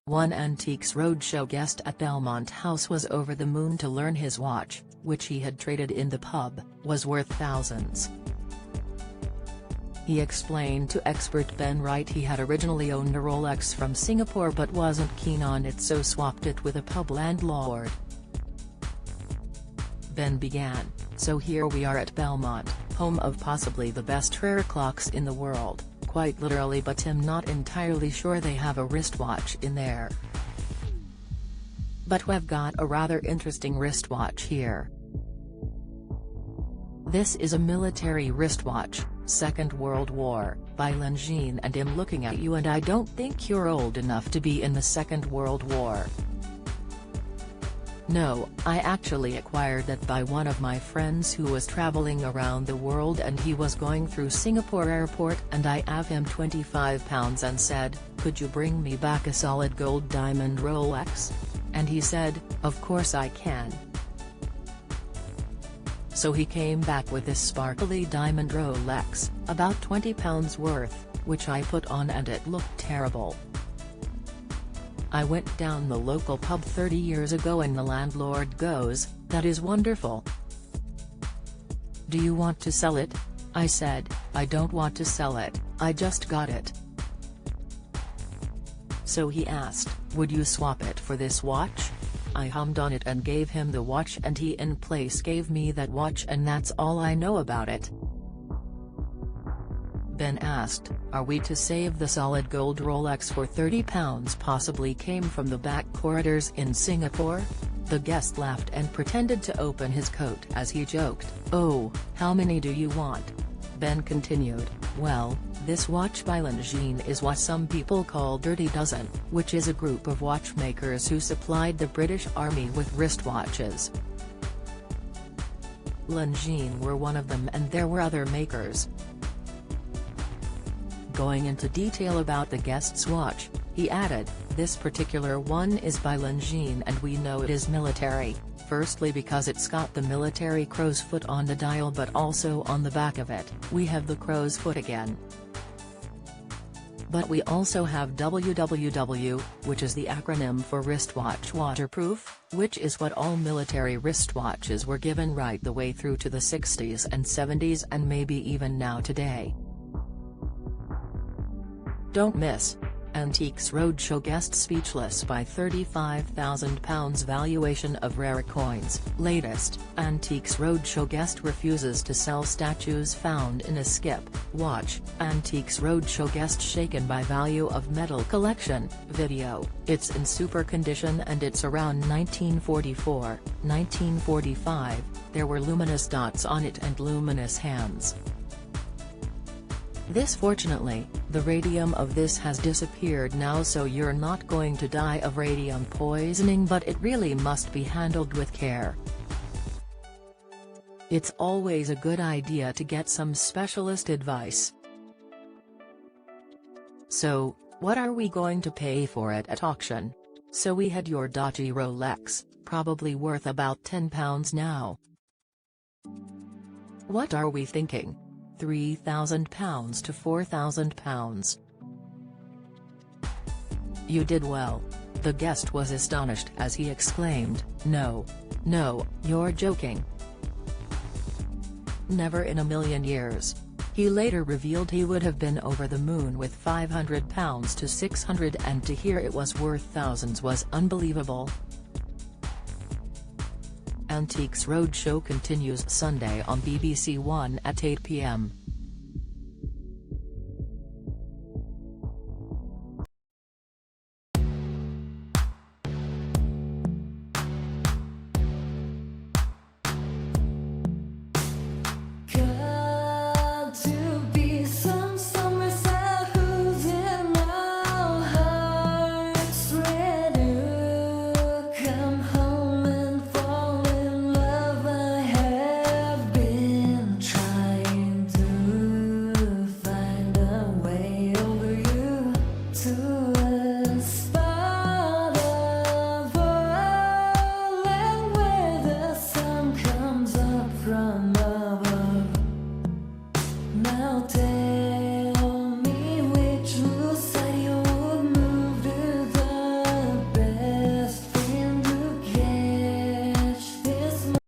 One Antiques Roadshow guest at Belmont House was over the moon to learn his watch, which he had traded in the pub, was worth thousands. He explained to expert Ben Wright he had originally owned a Rolex from Singapore but wasn't keen on it, so swapped it with a pub landlord. Ben began, "So here we are at Belmont, home of possibly the best rare clocks in the world, quite literally, but I'm not entirely sure they have a wristwatch in there. But we've got a rather interesting wristwatch here. This is a military wristwatch, Second World War, by Longines, and I'm looking at you and I don't think you're old enough to be in the Second World War." "No, I actually acquired that by one of my friends who was traveling around the world, and he was going through Singapore airport and I gave him £25 and said, 'Could you bring me back a solid gold diamond Rolex?' And he said, 'Of course I can.' So he came back with this sparkly diamond Rolex, about £20 worth, which I put on and it looked terrible. I went down the local pub 30 years ago and the landlord goes, 'That is wonderful. Do you want to sell it?' I said, 'I don't want to sell it, I just got it.' So he asked, 'Would you swap it for this watch?' I hummed on it and gave him the watch, and he in place gave me that watch, and that's all I know about it." Ben asked, "Are we to save the solid gold Rolex for £30 possibly came from the back corridors in Singapore?" The guest laughed and pretended to open his coat as he joked, "Oh, how many do you want?" Ben continued, "Well, this watch by Longines is what some people call Dirty Dozen, which is a group of watchmakers who supplied the British Army with wristwatches. Longines were one of them, and there were other makers." Going into detail about the guest's watch, he added, "This particular one is by Longines and we know it is military, firstly because it's got the military crow's foot on the dial, but also on the back of it, we have the crow's foot again. But we also have WW2, which is the acronym for wristwatch waterproof, which is what all military wristwatches were given right the way through to the 60s and 70s and maybe even now today. Don't miss." Antiques Roadshow guest speechless by £35,000 valuation of rare coins. Latest, Antiques Roadshow guest refuses to sell statues found in a skip watch. Antiques Roadshow guest shaken by value of metal collection. Video, "It's in super condition and it's around 1944, 1945, there were luminous dots on it and luminous hands. This fortunately, the radium of this has disappeared now, so you're not going to die of radium poisoning, but it really must be handled with care. It's always a good idea to get some specialist advice. So, what are we going to pay for it at auction? So we had your dodgy Rolex, probably worth about £10 now. What are we thinking? £3,000 to £4,000. You did well." The guest was astonished as he exclaimed, "No. No, you're joking. Never in a million years." He later revealed he would have been over the moon with £500 to £600, and to hear it was worth thousands was unbelievable. Antiques Roadshow continues Sunday on BBC One at 8 p.m. From above, melted.